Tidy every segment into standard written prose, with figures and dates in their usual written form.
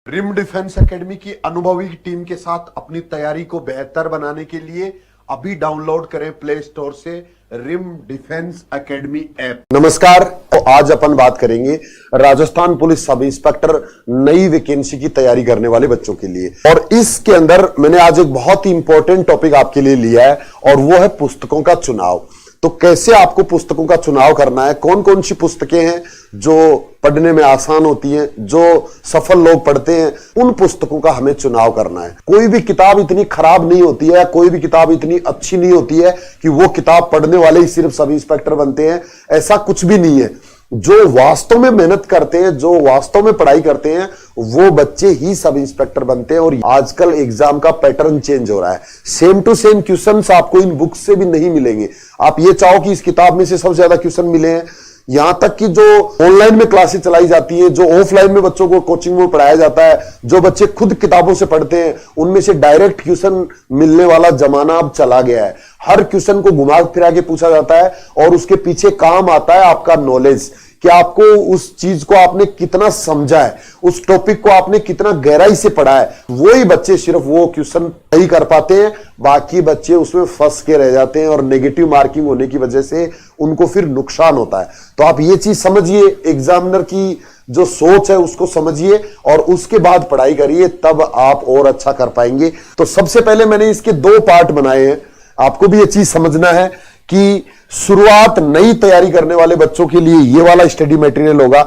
Rim defence academy की अनुभवी team के साथ अपनी तैयारी को बेहतर बनाने के लिए अभी डाउनलोड करें प्ले स्टोर से रिम डिफेंस एकेडमी ऐप। नमस्कार, तो आज अपन बात करेंगे राजस्थान पुलिस सब इंस्पेक्टर नई वैकेंसी की तैयारी करने वाले बच्चों के लिए। और इसके अंदर मैंने आज एक बहुत ही इंपॉर्टेंट टॉपिक आपके लिए लिया है और वो है पुस्तकों का चुनाव। तो कैसे आपको पुस्तकों का चुनाव करना है, कौन कौन सी पुस्तकें हैं जो पढ़ने में आसान होती हैं, जो सफल लोग पढ़ते हैं, उन पुस्तकों का हमें चुनाव करना है। कोई भी किताब इतनी खराब नहीं होती है, कोई भी किताब इतनी अच्छी नहीं होती है कि वो किताब पढ़ने वाले ही सिर्फ सब इंस्पेक्टर बनते हैं, ऐसा कुछ भी नहीं है। जो वास्तव में मेहनत करते हैं, जो वास्तव में पढ़ाई करते हैं, वो बच्चे ही सब इंस्पेक्टर बनते हैं। और आजकल एग्जाम का पैटर्न चेंज हो रहा है, सेम टू सेम क्वेश्चंस आपको इन बुक्स से भी नहीं मिलेंगे। आप ये चाहो कि इस किताब में से सबसे ज्यादा क्वेश्चन मिले हैं, यहां तक कि जो ऑनलाइन में क्लासेस चलाई जाती है, जो ऑफलाइन में बच्चों को कोचिंग में पढ़ाया जाता है, जो बच्चे खुद किताबों से पढ़ते हैं, उनमें से डायरेक्ट क्वेश्चन मिलने वाला जमाना अब चला गया है। हर क्वेश्चन को घुमा फिरा के पूछा जाता है और उसके पीछे काम आता है आपका नॉलेज, कि आपको उस चीज को आपने कितना समझा है, उस टॉपिक को आपने कितना गहराई से पढ़ा है। वही बच्चे सिर्फ वो क्वेश्चन सही कर पाते हैं, बाकी बच्चे उसमें फंस के रह जाते हैं और नेगेटिव मार्किंग होने की वजह से उनको फिर नुकसान होता है। तो आप ये चीज समझिए, एग्जामिनर की जो सोच है उसको समझिए और उसके बाद पढ़ाई करिए, तब आप और अच्छा कर पाएंगे। तो सबसे पहले मैंने इसके 2 पार्ट बनाए हैं। आपको भी ये चीज समझना है कि शुरुआत नई तैयारी करने वाले बच्चों के लिए ये वाला स्टडी मटेरियल होगा।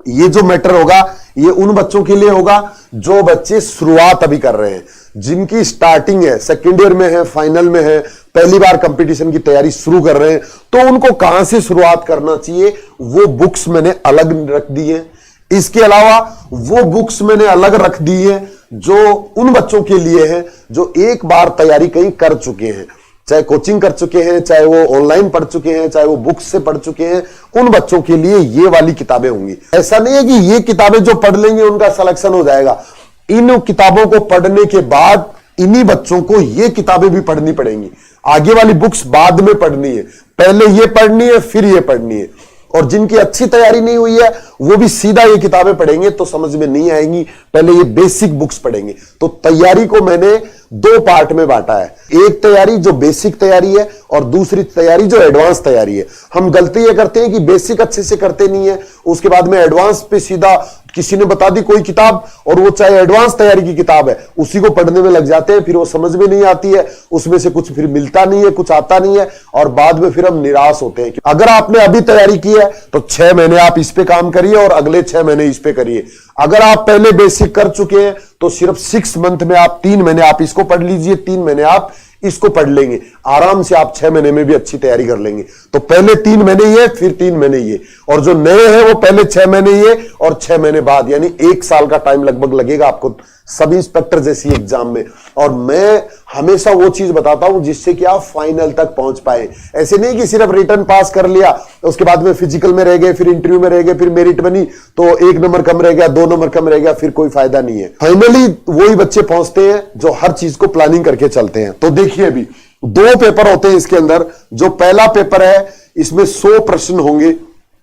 ये जो मैटर होगा ये उन बच्चों के लिए होगा जो बच्चे शुरुआत अभी कर रहे हैं, जिनकी स्टार्टिंग है, सेकेंड ईयर में है, फाइनल में है, पहली बार कंपटीशन की तैयारी शुरू कर रहे हैं। तो उनको कहां से शुरुआत करना चाहिए वो बुक्स मैंने अलग रख दी है। इसके अलावा वो बुक्स मैंने अलग रख दी है जो उन बच्चों के लिए है जो एक बार तैयारी कहीं कर चुके हैं, चाहे कोचिंग कर चुके हैं, चाहे वो ऑनलाइन पढ़ चुके हैं, चाहे वो बुक्स से पढ़ चुके हैं। उन बच्चों के लिए ये वाली किताबें होंगी। ऐसा नहीं है कि ये किताबें जो पढ़ लेंगे उनका सिलेक्शन हो जाएगा। इन किताबों को पढ़ने के बाद इन्हीं बच्चों को ये किताबें भी पढ़नी पड़ेंगी। आगे वाली बुक्स बाद में पढ़नी है, पहले ये पढ़नी है फिर ये पढ़नी है। और जिनकी अच्छी तैयारी नहीं हुई है वो भी सीधा ये किताबें पढ़ेंगे तो समझ में नहीं आएंगी, पहले ये बेसिक बुक्स पढ़ेंगे। तो तैयारी को मैंने 2 पार्ट में बांटा है, एक तैयारी जो बेसिक तैयारी है और दूसरी तैयारी जो एडवांस तैयारी है। हम गलती ये करते हैं कि बेसिक अच्छे से करते नहीं है, उसके बाद में एडवांस पे सीधा किसी ने बता दी कोई किताब और वो चाहे एडवांस तैयारी की किताब है, उसी को पढ़ने में लग जाते हैं, फिर वो समझ में नहीं आती है, उसमें से कुछ फिर मिलता नहीं है, कुछ आता नहीं है और बाद में फिर हम निराश होते हैं। अगर आपने अभी तैयारी की है तो 6 महीने आप इस पे काम करिए और अगले 6 महीने इस पे करिए। अगर आप पहले बेसिक कर चुके हैं तो सिर्फ 6 मंथ में आप 3 महीने आप इसको पढ़ लीजिए, 3 महीने आप इसको पढ़ लेंगे, आराम से आप 6 महीने में भी अच्छी तैयारी कर लेंगे। तो पहले 3 महीने ये, फिर 3 महीने ये, और जो नए हैं वो पहले 6 महीने ये और 6 महीने बाद, यानी 1 साल का टाइम लगभग लगेगा आपको सब इंस्पेक्टर जैसी एग्जाम में। और मैं हमेशा वो चीज बताता हूं जिससे कि आप फाइनल तक पहुंच पाए। ऐसे नहीं कि सिर्फ रिटर्न पास कर लिया, उसके बाद में फिजिकल में रह गए, फिर इंटरव्यू में रह गए, फिर मेरिट बनी तो 1 नंबर कम रह गया, 2 नंबर कम रह गया, फिर कोई फायदा नहीं है। फाइनली वही बच्चे पहुंचते हैं जो हर चीज को प्लानिंग करके चलते हैं। तो देखिए अभी 2 पेपर होते हैं इसके अंदर। जो पहला पेपर है इसमें 100 प्रश्न होंगे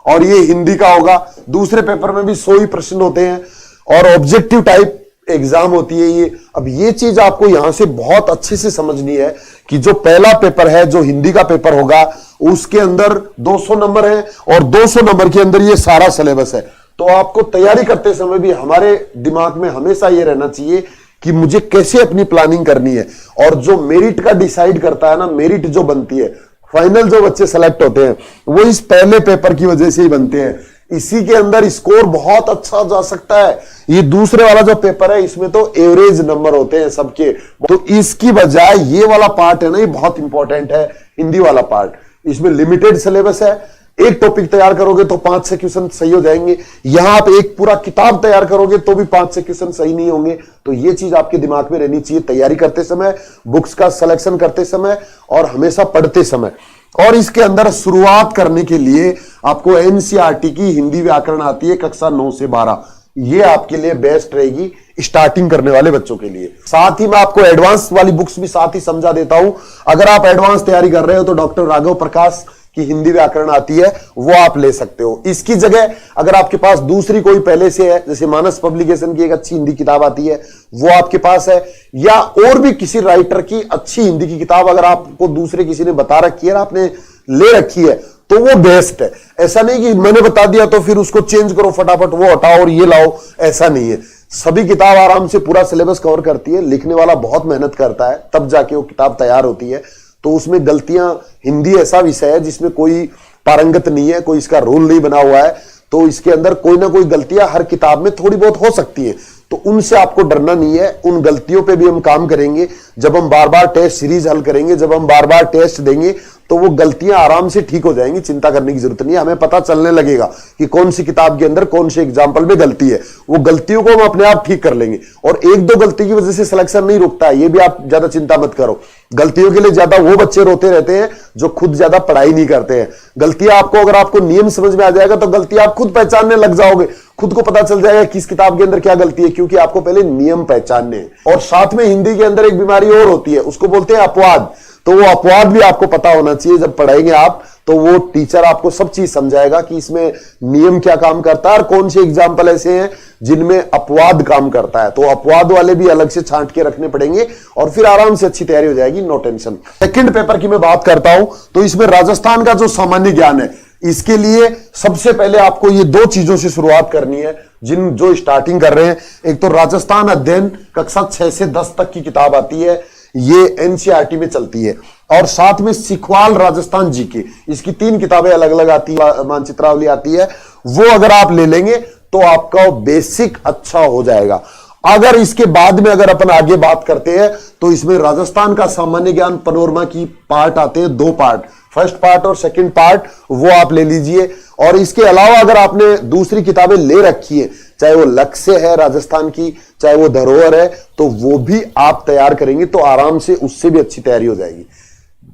और ये हिंदी का होगा। दूसरे पेपर में भी 100 ही प्रश्न होते हैं और ऑब्जेक्टिव टाइप एग्जाम होती है ये। अब ये चीज आपको यहां से बहुत अच्छे से समझनी है कि जो पहला पेपर है, जो हिंदी का पेपर होगा, उसके अंदर 200 नंबर है और 200 नंबर के अंदर ये सारा सिलेबस है। तो आपको तैयारी करते समय भी हमारे दिमाग में हमेशा ये रहना चाहिए कि मुझे कैसे अपनी प्लानिंग करनी है। और जो मेरिट का डिसाइड करता है ना, मेरिट जो बनती है, फाइनल जो बच्चे सेलेक्ट होते हैं वो इस पहले पेपर की वजह से ही बनते हैं। इसी के अंदर स्कोर बहुत अच्छा जा सकता है। ये दूसरे वाला जो पेपर है इसमें तो एवरेज नंबर होते हैं सबके। तो इसकी बजाय ये वाला पार्ट है ना, ये बहुत इंपॉर्टेंट है, हिंदी वाला पार्ट। इसमें लिमिटेड सिलेबस है, एक टॉपिक तैयार करोगे तो 5 से क्वेश्चन सही हो जाएंगे। यहां आप एक पूरा किताब तैयार करोगे तो भी 5 से क्वेश्चन सही नहीं होंगे। तो ये चीज आपके दिमाग में रहनी चाहिए तैयारी करते समय, बुक्स का सिलेक्शन करते समय और हमेशा पढ़ते समय। और इसके अंदर शुरुआत करने के लिए आपको एनसीईआरटी की हिंदी व्याकरण आती है कक्षा 9 से 12, ये आपके लिए बेस्ट रहेगी स्टार्टिंग करने वाले बच्चों के लिए। साथ ही मैं आपको एडवांस वाली बुक्स भी साथ ही समझा देता हूं। अगर आप एडवांस तैयारी कर रहे हो तो डॉक्टर राघव प्रकाश की हिंदी व्याकरण आती है वो आप ले सकते हो। इसकी जगह अगर आपके पास दूसरी कोई पहले से है, जैसे मानस पब्लिकेशन की एक अच्छी हिंदी किताब आती है वो आपके पास है, या और भी किसी राइटर की अच्छी हिंदी की किताब अगर आपको दूसरे किसी ने बता रखी है, आपने ले रखी है, तो वो बेस्ट है। ऐसा नहीं कि मैंने बता दिया तो फिर उसको चेंज करो फटाफट, वो हटाओ और ये लाओ, ऐसा नहीं है। सभी किताब आराम से पूरा सिलेबस कवर करती है, लिखने वाला बहुत मेहनत करता है तब जाके वो किताब तैयार होती है। तो उसमें गलतियां, हिंदी ऐसा विषय है जिसमें कोई पारंगत नहीं है, कोई इसका रूल नहीं बना हुआ है, तो इसके अंदर कोई ना कोई गलतियां हर किताब में थोड़ी बहुत हो सकती है, तो उनसे आपको डरना नहीं है। उन गलतियों पे भी हम काम करेंगे। जब हम बार बार टेस्ट सीरीज हल करेंगे, जब हम बार बार टेस्ट देंगे, तो वो गलतियां आराम से ठीक हो जाएंगी, चिंता करने की जरूरत नहीं है। हमें पता चलने लगेगा कि कौन सी किताब के अंदर कौन से एग्जाम्पल में गलती है, वो गलतियों को हम अपने आप ठीक कर लेंगे। और एक दो गलती की वजह से सिलेक्शन नहीं रुकता है, ये भी आप ज्यादा चिंता मत करो। गलतियों के लिए ज्यादा वो बच्चे रोते रहते हैं जो खुद ज्यादा पढ़ाई नहीं करते हैं। गलतियां आपको, अगर आपको नियम समझ में आ जाएगा तो गलतियां आप खुद पहचानने लग जाओगे, खुद को पता चल जाएगा किस किताब के अंदर क्या गलती है, क्योंकि आपको पहले नियम पहचानने हैं। और साथ में हिंदी के अंदर एक बीमारी और होती है, उसको बोलते हैं अपवाद। तो वो अपवाद भी आपको पता होना चाहिए। जब पढ़ाएंगे आप तो वो टीचर आपको सब चीज समझाएगा कि इसमें नियम क्या काम करता है और कौन से एग्जाम्पल ऐसे हैं जिनमें अपवाद काम करता है। तो अपवाद वाले भी अलग से छांट के रखने पड़ेंगे और फिर आराम से अच्छी तैयारी हो जाएगी, नो टेंशन। सेकंड पेपर की मैं बात करता हूं तो इसमें राजस्थान का जो सामान्य ज्ञान है, इसके लिए सबसे पहले आपको ये दो चीजों से शुरुआत करनी है जो स्टार्टिंग कर रहे हैं। एक तो राजस्थान अध्ययन कक्षा 6 से 10 तक की किताब आती है, ये एनसीईआरटी में चलती है। और साथ में सिखवाल राजस्थान जीके, इसकी 3 किताबें अलग अलग आती है, मानचित्रावली आती है। वो अगर आप ले लेंगे तो आपका बेसिक अच्छा हो जाएगा। अगर इसके बाद में अगर अपन आगे बात करते हैं तो इसमें राजस्थान का सामान्य ज्ञान पनोरमा की पार्ट आते हैं, 2 पार्ट, फर्स्ट पार्ट और सेकंड पार्ट, वो आप ले लीजिए। और इसके अलावा अगर आपने दूसरी किताबें ले रखी है, चाहे वो लक्ष्य है राजस्थान की, चाहे वो धरोहर है, तो वो भी आप तैयार करेंगे तो आराम से उससे भी अच्छी तैयारी हो जाएगी।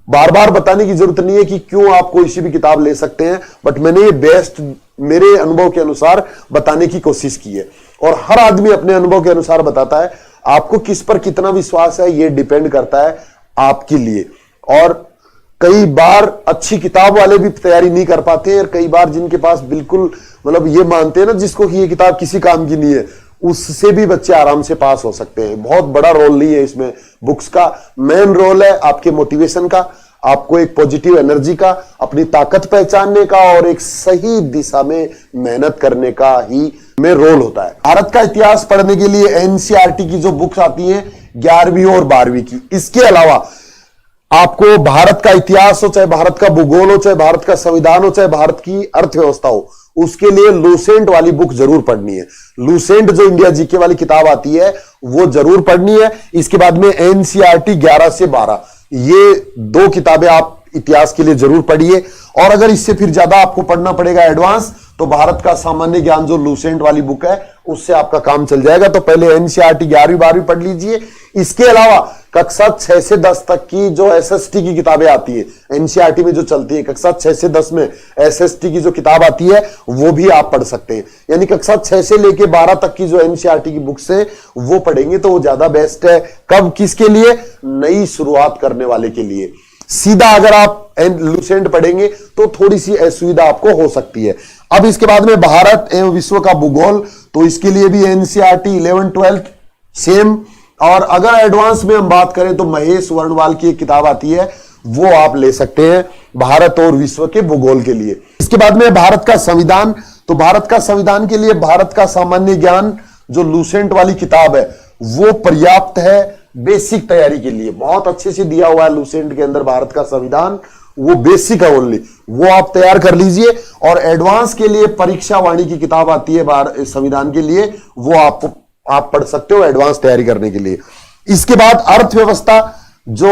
बार बार बताने की जरूरत नहीं है कि क्यों आप कोई सी भी किताब ले सकते हैं, बट मैंने ये बेस्ट मेरे अनुभव के अनुसार बताने की कोशिश की है। और हर आदमी अपने अनुभव के अनुसार बताता है, आपको किस पर कितना विश्वास है ये डिपेंड करता है आपके लिए। और कई बार अच्छी किताब वाले भी तैयारी नहीं कर पाते हैं, और कई बार जिनके पास बिल्कुल मतलब ये मानते हैं ना जिसको कि ये किताब किसी काम की नहीं है, उससे भी बच्चे आराम से पास हो सकते हैं। बहुत बड़ा रोल नहीं है इसमें बुक्स का, मेन रोल है आपके मोटिवेशन का, आपको एक पॉजिटिव एनर्जी का, अपनी ताकत पहचानने का और एक सही दिशा में मेहनत करने का ही में रोल होता है। भारत का इतिहास पढ़ने के लिए एनसीईआरटी की जो बुक्स आती हैं 11वीं और 12वीं की, इसके अलावा आपको भारत का इतिहास हो, चाहे भारत का भूगोल हो, चाहे भारत का संविधान हो, चाहे भारत की अर्थव्यवस्था हो, उसके लिए लूसेंट वाली बुक जरूर पढ़नी है। लूसेंट जो इंडिया जीके वाली किताब आती है वो जरूर पढ़नी है। इसके बाद में एनसीईआरटी 11 से 12, ये 2 किताबें आप इतिहास के लिए जरूर पढ़िए। और अगर इससे फिर ज्यादा आपको पढ़ना पड़ेगा एडवांस, तो भारत का सामान्य ज्ञान जो लूसेंट वाली बुक है उससे आपका काम चल जाएगा। तो पहले एनसीईआरटी 11वीं 12वीं पढ़ लीजिए। इसके अलावा कक्षा 6 से 10 तक की जो एसएसटी की किताबें आती है एनसीईआरटी में जो चलती है, कक्षा 6 से 10 में एसएसटी की जो किताब आती है वो भी आप पढ़ सकते हैं। यानी कक्षा 6 से लेके 12 तक की जो एनसीईआरटी की बुक्स है वो पढ़ेंगे तो वो ज्यादा बेस्ट है। कब, किसके लिए? नई शुरुआत करने वाले के लिए। सीधा अगर आप लूसेंट पढ़ेंगे तो थोड़ी सी असुविधा आपको हो सकती है। अब इसके बाद में भारत एवं विश्व का भूगोल, तो इसके लिए भी एनसीईआरटी 11th 12th सेम। और अगर एडवांस में हम बात करें तो महेश वर्णवाल की एक किताब आती है, वो आप ले सकते हैं भारत और विश्व के भूगोल के लिए। इसके बाद में भारत का संविधान, तो भारत का संविधान के लिए भारत का सामान्य ज्ञान जो लूसेंट वाली किताब है वो पर्याप्त है बेसिक तैयारी के लिए। बहुत अच्छे से दिया हुआ है लूसेंट के अंदर भारत का संविधान, वो बेसिक है ओनली, वो आप तैयार कर लीजिए। और एडवांस के लिए परीक्षा वाणी की किताब आती है संविधान के लिए, वो आप पढ़ सकते हो एडवांस तैयारी करने के लिए। इसके बाद अर्थव्यवस्था जो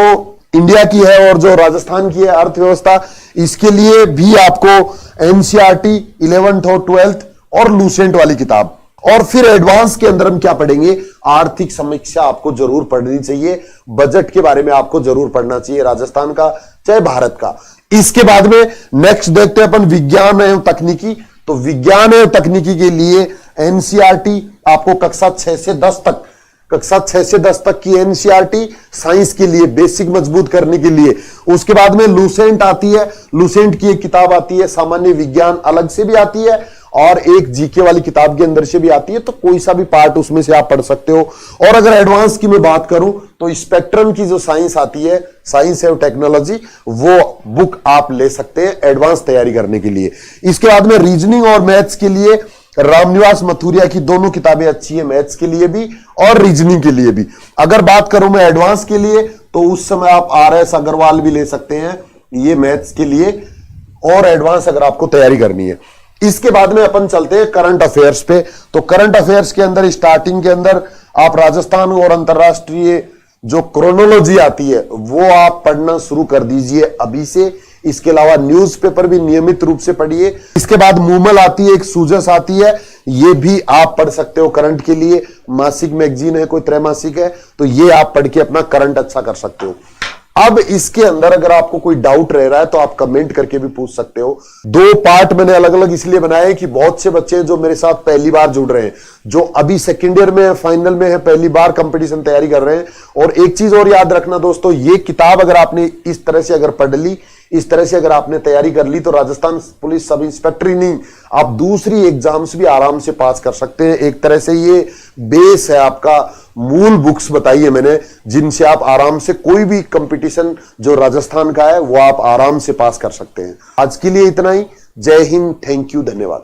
इंडिया की है और जो राजस्थान की है अर्थव्यवस्था, इसके लिए भी आपको एनसीईआरटी 11th और 12th और लूसेंट वाली किताब। और फिर एडवांस के अंदर हम क्या पढ़ेंगे? आर्थिक समीक्षा आपको जरूर पढ़नी चाहिए, बजट के बारे में आपको जरूर पढ़ना चाहिए, राजस्थान का चाहे भारत का। इसके बाद में नेक्स्ट देखते हैं अपन विज्ञान एवं तकनीकी। तो विज्ञान एवं तकनीकी के लिए एनसीईआरटी आपको कक्षा 6 से 10 तक कक्षा 6 से 10 तक की एनसीईआरटी साइंस के लिए बेसिक मजबूत करने के लिए। उसके बाद में लूसेंट आती है, लूसेंट की एक किताब आती है, सामान्य विज्ञान अलग से भी आती है और एक जीके वाली किताब के अंदर से भी आती है, तो कोई सा भी पार्ट उसमें से आप पढ़ सकते हो। और अगर एडवांस की मैं बात करूं तो स्पेक्ट्रम की जो साइंस आती है, साइंस एंड टेक्नोलॉजी, वो बुक आप ले सकते हैं एडवांस तैयारी करने के लिए। इसके बाद में रीजनिंग और मैथ्स के लिए रामनिवास मथुरिया की दोनों किताबें अच्छी है, मैथ्स के लिए भी और रीजनिंग के लिए भी। अगर बात करूं मैं एडवांस के लिए तो उस समय आप RS अग्रवाल भी ले सकते हैं, ये मैथ्स के लिए और एडवांस अगर आपको तैयारी करनी है। इसके बाद में अपन चलते हैं करंट अफेयर्स पे। तो करंट अफेयर्स के अंदर स्टार्टिंग के अंदर आप राजस्थान और अंतरराष्ट्रीय जो क्रोनोलॉजी आती है वो आप पढ़ना शुरू कर दीजिए अभी से। इसके अलावा न्यूज़पेपर भी नियमित रूप से पढ़िए। इसके बाद मूमल आती है, एक सूजस आती है, ये भी आप पढ़ सकते हो करंट के लिए। मासिक मैगजीन है, कोई त्रैमासिक है, तो ये आप पढ़ के अपना करंट अच्छा कर सकते हो। अब इसके अंदर अगर आपको कोई डाउट रह रहा है तो आप कमेंट करके भी पूछ सकते हो। 2 पार्ट मैंने अलग अलग इसलिए बनाए कि बहुत से बच्चे जो मेरे साथ पहली बार जुड़ रहे हैं, जो अभी सेकेंड ईयर में है, फाइनल में है, पहली बार कंपटीशन तैयारी कर रहे हैं। और एक चीज और याद रखना दोस्तों, ये किताब अगर आपने इस तरह से अगर पढ़ ली, इस तरह से अगर आपने तैयारी कर ली, तो राजस्थान पुलिस सब इंस्पेक्टर ही नहीं, आप दूसरी एग्जाम्स भी आराम से पास कर सकते हैं। एक तरह से ये बेस है आपका, मूल बुक्स बताई है मैंने, जिनसे आप आराम से कोई भी कंपटीशन जो राजस्थान का है वो आप आराम से पास कर सकते हैं। आज के लिए इतना ही। जय हिंद, थैंक यू, धन्यवाद।